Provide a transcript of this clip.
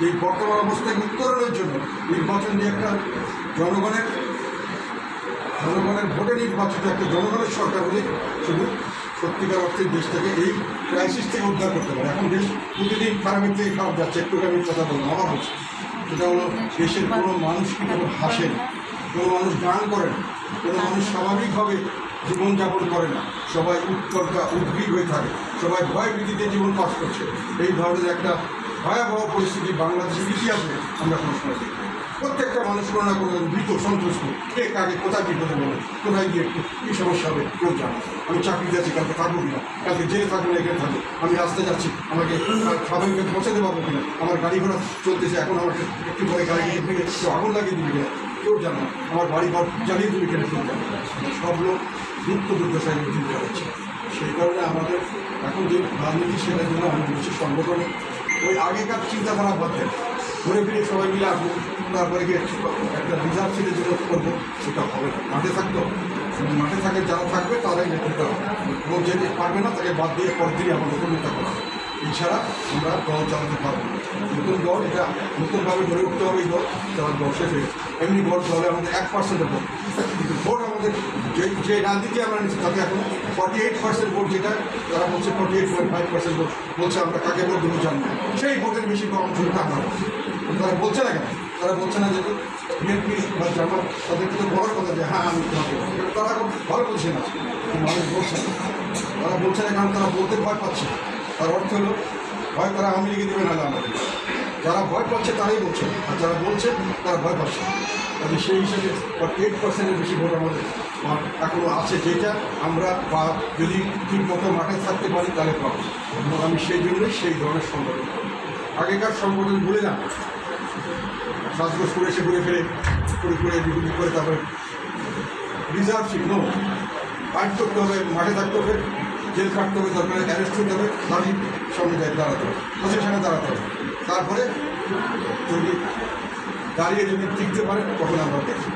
এই বর্তমান অবস্থাকে উত্তরণের জন্য নির্বাচন দিয়ে একটা জনগণের ভোটে নির্বাচিত একটা জনগণের সরকার হলে শুধু সত্যিকার অর্থে দেশটাকে এই ক্রাইসিস থেকে উদ্ধার করতে পারে। এখন দেশ প্রতিদিন খারাপের থেকে খারাপ যাচ্ছে। একটু আমি কথা বলবো, আমার হচ্ছে সেটা হলো দেশের কোনো মানুষ কিন্তু হাসে না, কোনো মানুষ গান করে না, কোনো মানুষ স্বাভাবিকভাবে জীবনযাপন করে না। সবাই উৎকণ্ঠা উদ্গ্রীব হয়ে থাকে, সবাই ভয় ভীতিতে জীবন পাস করছে। এই ধরনের একটা ভয়াবহ পরিস্থিতি বাংলাদেশের ইতিহাসে আমরা কোনো সময় দেখি। প্রত্যেকটা মানুষ কোনো না কোনো ভীত সন্তুষ্ট, কে কাকে কোথায় বিপদে বলে, কোথায় গিয়ে কী সমস্যা হবে কেউ জানে। আমি চাকরি যাচ্ছি, কালকে থাকবো কিনা, কালকে জেলে থাকবো না এখানে থাকবো, আমি রাস্তায় যাচ্ছি, আমাকে স্বাভাবিকভাবে পৌঁছাতে পারবো কিনা, আমার গাড়ি ঘোড়া চলতেছে, এখন আমাকে একটু পরে গাড়ি ভেঙে কেউ আগুন লাগিয়ে দিবি কিনা কেউ জানে না, আমার বাড়ি ঘর জ্বালিয়ে দিবি কিনা কেউ জানে। সব লোক দুর্দশায় চিন্তা হচ্ছে। সেই কারণে আমাদের এখন যে রাজনীতি সেটার জন্য আমি বলছি সংগঠনে ওই আগেকার চিন্তাধারা বাদে ঘুরে ফিরে সবাই মিলে আসবো, তারপরে গিয়ে একটা রিজার্ভ সিটের জন্য করবো, সেটা হবে না। মাঠে থাকতো, মাঠে থাকে যারা থাকবে তারাই নেতৃত্ব এবং যে পারবে না তাকে বাদ দিয়ে পরের দিনই আমার নতুন নেতা করা হবে। এছাড়া আমরা দল চালাতে পারবো না। নতুন দল এটা নতুনভাবে গড়ে উঠতে হবে। এই দল যারা দল শেষ হয়ে এমনি ভোট দলে আমাদের 1% ভোট, কিন্তু ভোট আমাদের যে রাজনীতি আমরা নিচ্ছি তাতে এখন 48% ভোট, যেটা তারা বলছে 48.5% ভোট বলছে আমরা কাকে ভোট দেবো জানি না। সেই ভোটের বেশি অংশটা আমরা তারা বলছে না কেন? তারা বলছে না যে বিএনপি বা জামাত তাদেরকে তো বড় কথা যে হ্যাঁ আমি তোমাকে, তারা এখন ভালো বলছে না, মানুষ বলছে না। তারা বলছে না কারণ তারা বলতে ভয় পাচ্ছে। তার অর্থ হলো ভয় তারা আওয়ামী লীগে দেবে, নাহলে আমাদের। যারা ভয় পাচ্ছে তারাই বলছে, আর যারা বলছে তারা ভয় পাচ্ছে। কাজে সেই হিসেবে 48%-এর বেশি ভোট আমাদের এখনও আছে, যেটা আমরা বা যদি ঠিক মতো মাঠে থাকতে পারি তাহলে পাবো। এবং আমি সেই জন্যই সেই ধরনের সংগঠন, আগেকার সংগঠন ভুলে যান, শ্বাসকোষ করে এসে ঘুরে ফিরে করে বিক্রি করে তারপরে রিজার্ভ সিট নো, ফাইট করতে হবে, মাঠে থাকতে হবে, জেল খাটতে হবে, দরকারে অ্যারেস্ট হতে হবে, দাঁড়িয়ে সামনে দাঁড়াতে হবে, প্রশাসনে দাঁড়াতে হবে। তারপরে যদি দাঁড়িয়ে যদি টিকতে পারে তখন আমরা দেখি।